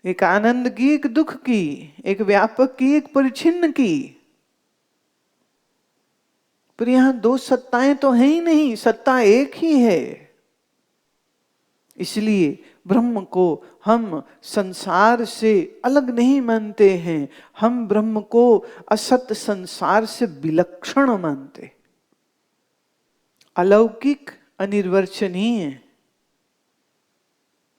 एक आनंद की, एक दुख की, एक व्यापक की, एक परिच्छिन्न की। पर यहां दो सत्ताएं तो है ही नहीं, सत्ता एक ही है। इसलिए ब्रह्म को हम संसार से अलग नहीं मानते हैं, हम ब्रह्म को असत संसार से विलक्षण मानते, अलौकिक, अनिर्वचनीय।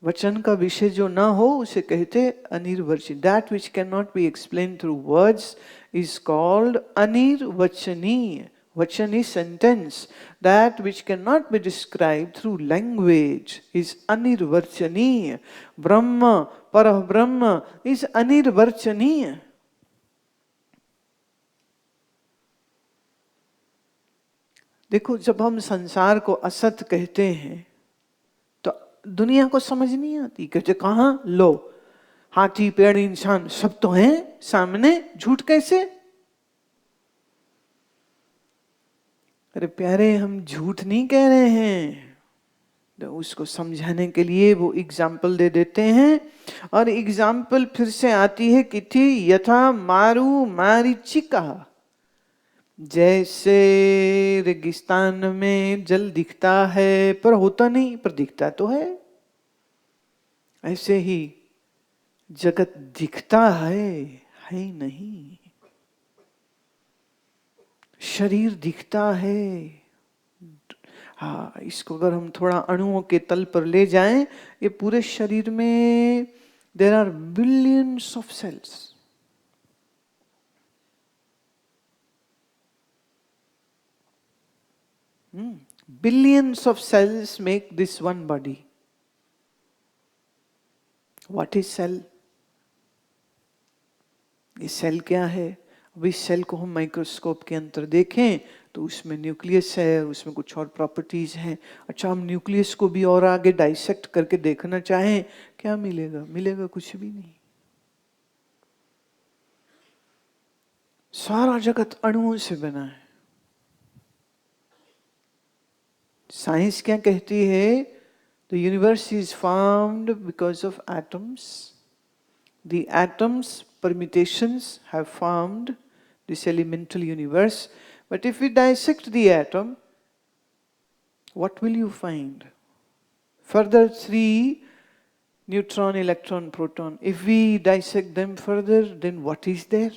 वचन का विषय जो ना हो उसे कहते अनिर्वचनीय। That which can not be explain through words is called अनिर्वचनीय। Vachan is sentence. That which cannot be described through language is anirvachaniya. Brahma, Parabrahma is anirvachaniya. देखो, जब हम संसार को असत कहते हैं तो दुनिया को समझ नहीं आती। कहते कहाँ? लो, हाथी, पेड़, इंसान सब तो हैं सामने, झूठ कैसे? अरे प्यारे, हम झूठ नहीं कह रहे हैं। तो उसको समझाने के लिए वो एग्जाम्पल दे देते हैं, और एग्जाम्पल फिर से आती है कि थी यथा मारू मारीचिका। जैसे रेगिस्तान में जल दिखता है पर होता नहीं, पर दिखता तो है, ऐसे ही जगत दिखता है नहीं। शरीर दिखता है। हाँ, इसको अगर हम थोड़ा अणुओं के तल पर ले जाएं, ये पूरे शरीर में there are billions of cells. Billions of cells make this one body. What is cell? ये सेल क्या है? अब इस सेल को हम माइक्रोस्कोप के अंदर देखें तो उसमें न्यूक्लियस है, उसमें कुछ और प्रॉपर्टीज हैं। अच्छा, हम न्यूक्लियस को भी और आगे डाइसेक्ट करके देखना चाहें, क्या मिलेगा? मिलेगा कुछ भी नहीं। सारा जगत अणुओं से बना है। साइंस क्या कहती है? The universe is formed because of atoms. The atoms permutations have formed this elemental universe. But if we dissect the atom, what will you find? Further 3 neutron, electron, proton. If we dissect them further, then what is there?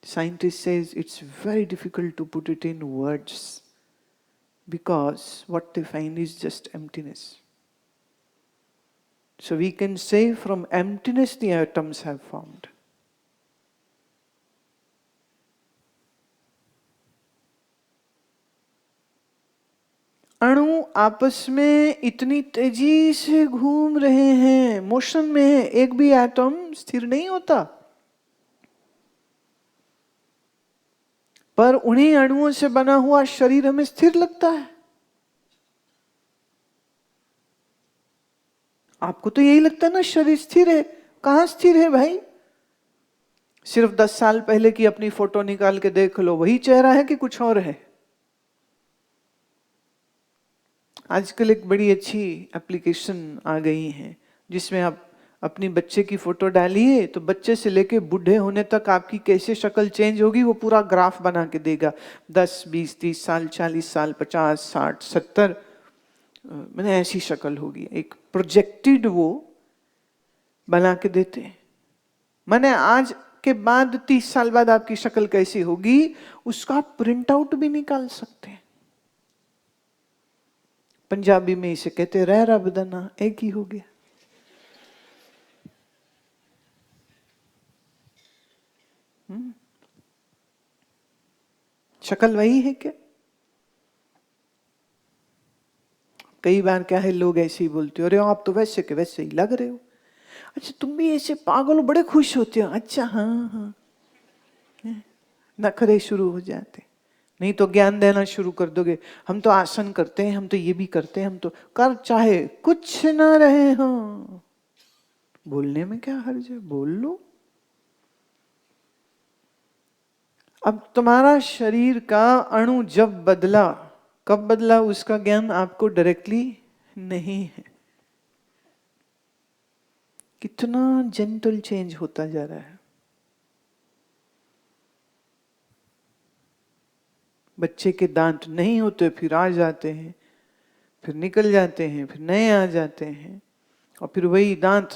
Scientist says it's very difficult to put it in words because what they find is just emptiness. So we can say from emptiness the atoms have formed. अणु आपस में इतनी तेजी से घूम रहे हैं, motion में है, एक भी एटम स्थिर नहीं होता। पर उन्हीं अणुओं से बना हुआ शरीर हमें स्थिर लगता है। आपको तो यही लगता है ना शरीर स्थिर है, कहां स्थिर है भाई? सिर्फ 10 साल पहले की अपनी फोटो निकाल के देख लो, वही चेहरा है कि कुछ और है? आजकल एक बड़ी अच्छी एप्लीकेशन आ गई है जिसमें आप अपनी बच्चे की फोटो डालिए तो बच्चे से लेके बूढ़े होने तक आपकी कैसे शक्ल चेंज होगी वो पूरा ग्राफ बना के देगा। 10, 20, 30 साल, 40 साल, 50, 60, 70, मैंने ऐसी शक्ल होगी, एक प्रोजेक्टेड वो बना के देते हैं। मैंने आज के बाद 30 साल बाद आपकी शक्ल कैसी होगी उसका प्रिंट आउट भी निकाल सकते हैं। पंजाबी में इसे कहते रह रब दना, एक ही हो गया। शक्ल वही है क्या? कई बार क्या है, लोग ऐसे ही बोलते हो, अरे आप तो वैसे के वैसे ही लग रहे हो। अच्छा तुम भी ऐसे पागल हो, बड़े खुश होते हो। अच्छा हाँ हाँ, नखरे शुरू हो जाते। नहीं तो ज्ञान देना शुरू कर दोगे, हम तो आसन करते हैं, हम तो ये भी करते हैं, हम तो कर, चाहे कुछ ना रहे हो, बोलने में क्या हर्ज है, बोल लो। अब तुम्हारा शरीर का अणु जब बदला, कब बदला उसका ज्ञान आपको डायरेक्टली नहीं है। कितना जेंटल चेंज होता जा रहा है। बच्चे के दांत नहीं होते, फिर आ जाते हैं, फिर निकल जाते हैं, फिर नए आ जाते हैं, और फिर वही दांत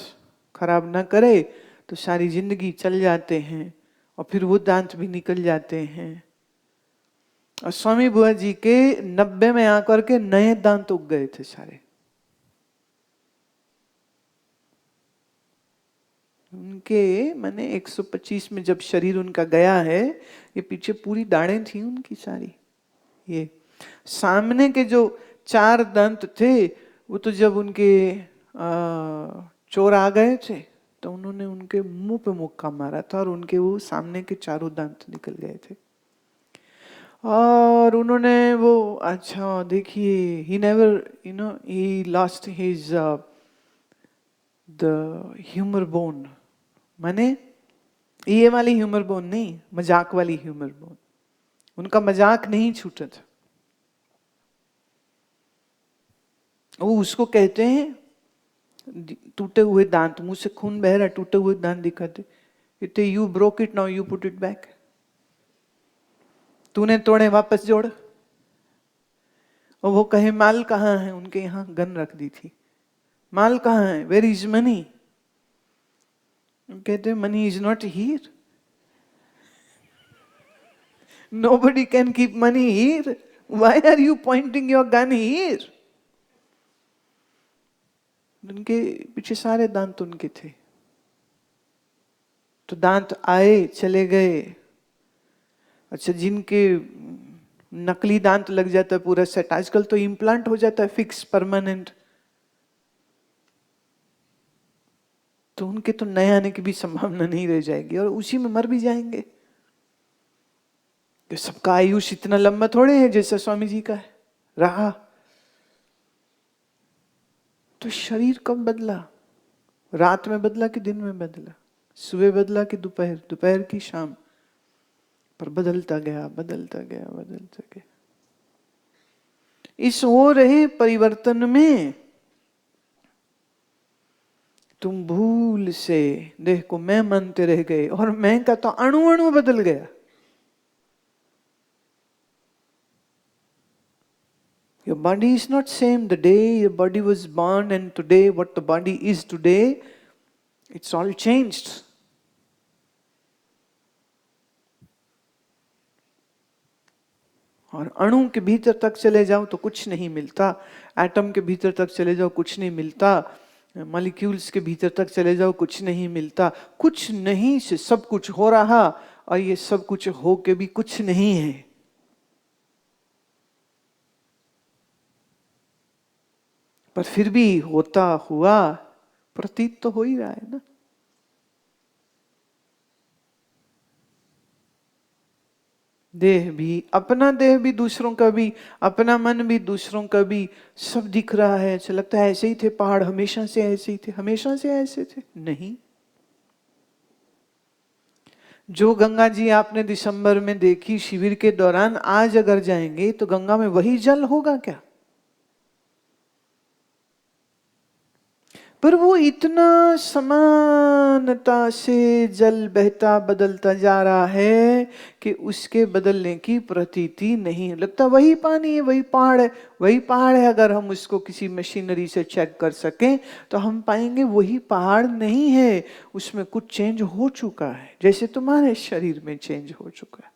खराब ना करे तो सारी जिंदगी चल जाते हैं, और फिर वो दांत भी निकल जाते हैं। और स्वामी बुआ जी के 90 में आकर के नए दांत उग गए थे सारे। उनके मैंने 125 में जब शरीर उनका गया है, ये पीछे पूरी दाढ़ें थी उनकी सारी। ये सामने के जो 4 दंत थे वो तो जब उनके चोर आ गए थे तो उन्होंने उनके मुंह पे मुक्का मारा था और उनके वो सामने के चारों दांत निकल गए थे। और उन्होंने वो, अच्छा देखिए, he never he lost his the humour bone, माने ये वाली ह्यूमर बोन नहीं, मजाक वाली ह्यूमर बोन। उनका मजाक नहीं छूटा था। वो उसको कहते हैं टूटे हुए दांत, मुंह से खून बह रहा, टूटे हुए दांत दिखाते, कहते you broke it, now you put it back. तूने तोड़े, वापस जोड़। और वो कहे माल कहाँ है, उनके यहाँ गन रख दी थी, माल कहाँ है, वेयर इज मनी? कहते money is not here, nobody can keep money here, why are you pointing your gun here? उनके पीछे सारे दांत उनके थे। तो दांत आए चले गए। अच्छा जिनके नकली दांत लग जाता है पूरा सेट, आजकल तो इम्प्लांट हो जाता है फिक्स परमानेंट, तो उनके तो नए आने की भी संभावना नहीं रह जाएगी और उसी में मर भी जाएंगे। तो सबका आयुष इतना लंबा थोड़े है जैसा स्वामी जी का है रहा। तो शरीर कब बदला? रात में बदला कि दिन में बदला? सुबह बदला कि दोपहर, दोपहर की शाम? पर बदलता गया, बदलता गया, बदलता गया। इस हो रहे परिवर्तन में तुम भूल से देह को मैं मानते रह गए और मैं का तो अणु अणु बदल गया। Your body is not same. The day your body was born and today what the body is today, it's all changed. और अणु के भीतर तक चले जाओ तो कुछ नहीं मिलता, एटम के भीतर तक चले जाओ कुछ नहीं मिलता, मॉलिक्यूल्स के भीतर तक चले जाओ कुछ नहीं मिलता। कुछ नहीं से सब कुछ हो रहा और ये सब कुछ हो के भी कुछ नहीं है। पर फिर भी होता हुआ प्रतीत तो हो ही रहा है ना। देह भी, अपना देह भी, दूसरों का भी, अपना मन भी, दूसरों का भी, सब दिख रहा है। अच्छा लगता है ऐसे ही थे पहाड़, हमेशा से ऐसे ही थे, हमेशा से ऐसे थे? नहीं। जो गंगा जी आपने दिसंबर में देखी शिविर के दौरान, आज अगर जाएंगे तो गंगा में वही जल होगा क्या? पर वो इतना समानता से जल बहता बदलता जा रहा है कि उसके बदलने की प्रतीति नहीं लगता। वही पानी है, वही पहाड़ है, वही पहाड़ है। अगर हम उसको किसी मशीनरी से चेक कर सकें तो हम पाएंगे वही पहाड़ नहीं है, उसमें कुछ चेंज हो चुका है, जैसे तुम्हारे शरीर में चेंज हो चुका है।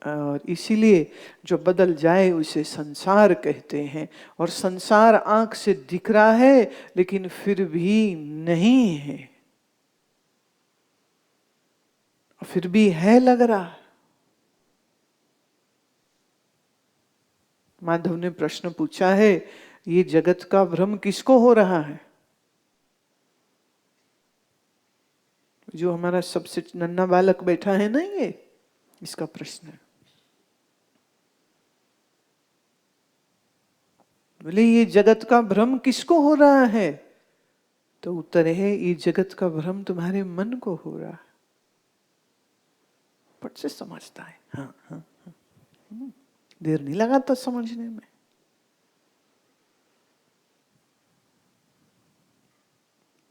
और इसीलिए जो बदल जाए उसे संसार कहते हैं। और संसार आंख से दिख रहा है लेकिन फिर भी नहीं है, फिर भी है लग रहा। माधव ने प्रश्न पूछा है, ये जगत का भ्रम किसको हो रहा है? जो हमारा सबसे नन्हा बालक बैठा है ना, ये इसका प्रश्न है। बोले ये जगत का भ्रम किसको हो रहा है? तो उत्तर है, ये जगत का भ्रम तुम्हारे मन को हो रहा है। पट से समझता है। हाँ हाँ, हाँ। देर नहीं लगाता समझने में।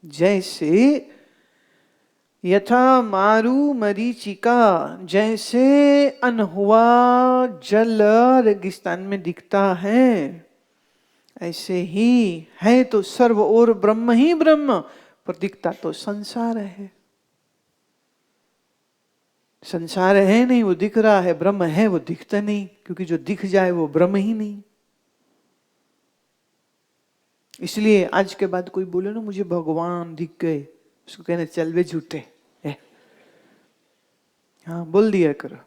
जैसे यथा मारू मरीचिका, जैसे अनहुआ जल रेगिस्तान में दिखता है, ऐसे ही है तो सर्व और ब्रह्म ही ब्रह्म, पर दिखता तो संसार है। संसार है नहीं, वो दिख रहा है। ब्रह्म है, वो दिखता नहीं, क्योंकि जो दिख जाए वो ब्रह्म ही नहीं। इसलिए आज के बाद कोई बोले ना मुझे भगवान दिख गए, उसको कहने चल वे झूठे। हाँ बोल दिया करो।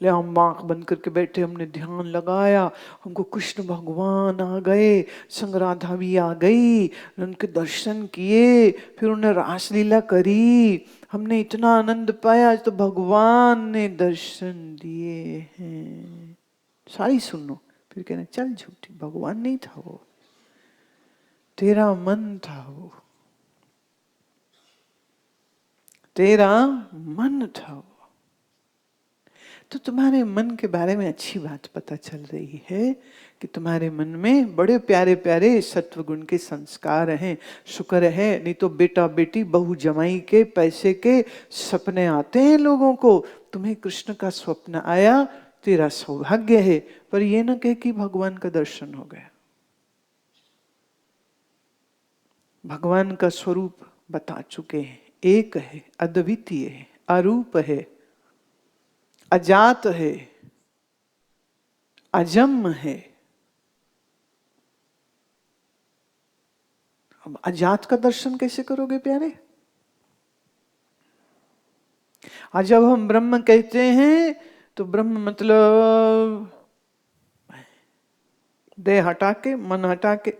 ले हम आंख बंद करके बैठे, हमने ध्यान लगाया, हमको कृष्ण भगवान आ गए, संग राधा भी आ गई, उनके दर्शन किए, फिर उन्हें रासलीला करी, हमने इतना आनंद पाया। आज तो भगवान ने दर्शन दिए हैं। सारी सुनो, फिर कहने चल झूठी, भगवान नहीं था वो, तेरा मन था वो, तेरा मन था वो। तो तुम्हारे मन के बारे में अच्छी बात पता चल रही है कि तुम्हारे मन में बड़े प्यारे प्यारे सत्व गुण के संस्कार हैं। शुक्र है, नहीं तो बेटा बेटी बहू जमाई के पैसे के सपने आते हैं लोगों को। तुम्हें कृष्ण का स्वप्न आया, तेरा सौभाग्य है। पर यह न कहे कि भगवान का दर्शन हो गया। भगवान का स्वरूप बता चुके हैं, एक है, अद्वितीय है, अरूप है, अजात है, अजम है। अब अजात का दर्शन कैसे करोगे प्यारे? आज जब हम ब्रह्म कहते हैं तो ब्रह्म मतलब देह हटा के, मन हटा के।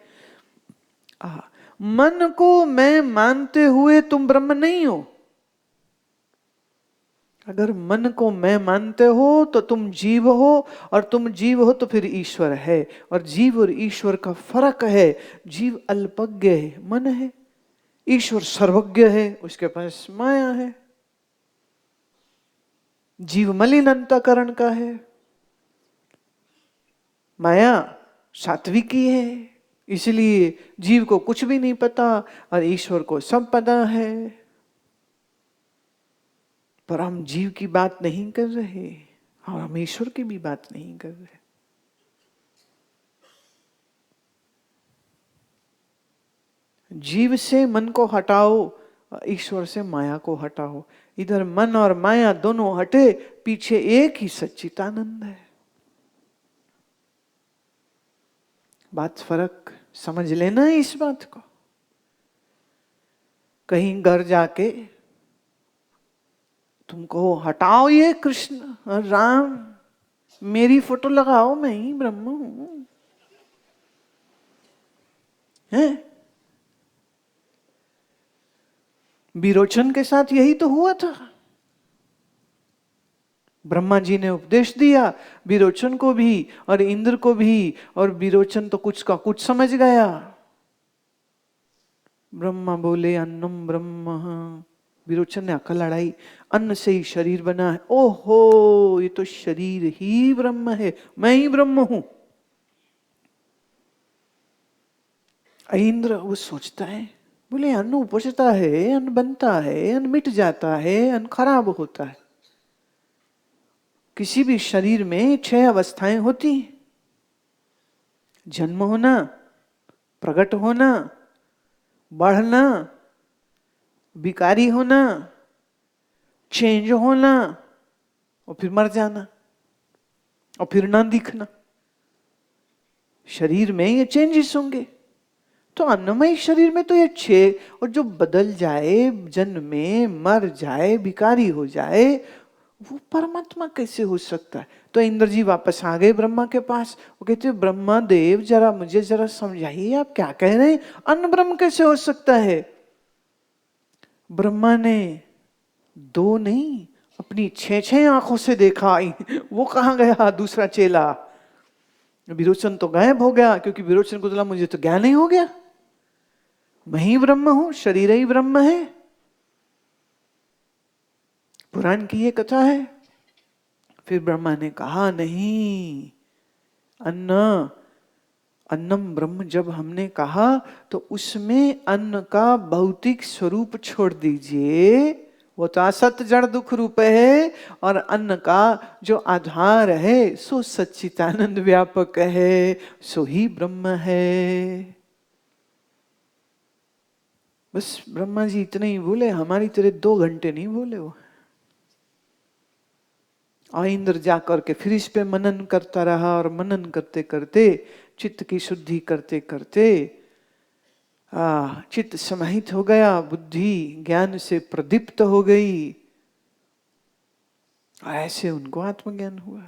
मन को मैं मानते हुए तुम ब्रह्म नहीं हो। अगर मन को मैं मानते हो तो तुम जीव हो, और तुम जीव हो तो फिर ईश्वर है। और जीव और ईश्वर का फर्क है, जीव अल्पज्ञ है, मन है। ईश्वर सर्वज्ञ है, उसके पास माया है। जीव मलिन अंतःकरण का है, माया सात्विकी है। इसलिए जीव को कुछ भी नहीं पता और ईश्वर को सब पता है। पर हम जीव की बात नहीं कर रहे और हम ईश्वर की भी बात नहीं कर रहे। जीव से मन को हटाओ, ईश्वर से माया को हटाओ। इधर मन और माया दोनों हटे, पीछे एक ही सच्चिदानंद है। बात फर्क समझ लेना इस बात को। कहीं घर जाके तुमको हटाओ ये कृष्ण और राम, मेरी फोटो लगाओ, मैं ही ब्रह्म हूं। हैं? विरोचन के साथ यही तो हुआ था। ब्रह्मा जी ने उपदेश दिया विरोचन को भी और इंद्र को भी, और विरोचन तो कुछ का कुछ समझ गया। ब्रह्मा बोले अन्नम ब्रह्म, विरोचन ने अकल लड़ाई, अन्न से ही शरीर बना है। ओहो, ये तो शरीर ही ब्रह्म है, मैं ही ब्रह्म हूं। इंद्र वो सोचता है, बोले अन्न उपजता है, अन्न बनता है, अन्न मिट जाता है, अन्न खराब होता है। किसी भी शरीर में 6 अवस्थाएं होती, जन्म होना, प्रकट होना, बढ़ना, विकारी होना, चेंज होना और फिर मर जाना और फिर ना दिखना। शरीर में ये चेंजेस होंगे। तो अन्नमय शरीर में तो ये 6, और जो बदल जाए, जन्म में मर जाए, विकारी हो जाए, वो परमात्मा कैसे हो सकता है? तो इंद्र जी वापस आ गए ब्रह्मा के पास। वो कहते ब्रह्मा देव जरा मुझे जरा समझाइए, आप क्या कह रहे हैं? अन्न ब्रह्म कैसे हो सकता है? ब्रह्मा ने 2 नहीं, अपनी 6 आंखों से देखा। वो कहाँ गया दूसरा चेला? विरोचन तो गायब हो गया, क्योंकि विरोचन को बोला मुझे तो ज्ञान ही हो गया, मैं ही ब्रह्म हूं, शरीर ही ब्रह्म है। पुराण की ये कथा है। फिर ब्रह्मा ने कहा नहीं, अन्नम ब्रह्म जब हमने कहा तो उसमें अन्न का भौतिक स्वरूप छोड़ दीजिए, वो तो असत जड़ दुख रूप है, और अन्न का जो आधार है सो सच्चिदानंद व्यापक है, सो ही ब्रह्म है। बस ब्रह्मा जी इतने ही बोले, हमारी तरह 2 घंटे नहीं बोले वो। और इंद्र जाकर के फिर इस पे मनन करता रहा, और मनन करते करते, चित्त की शुद्धि करते करते चित्त समाहित हो गया, बुद्धि ज्ञान से प्रदीप्त हो गई, ऐसे उनको आत्मज्ञान हुआ।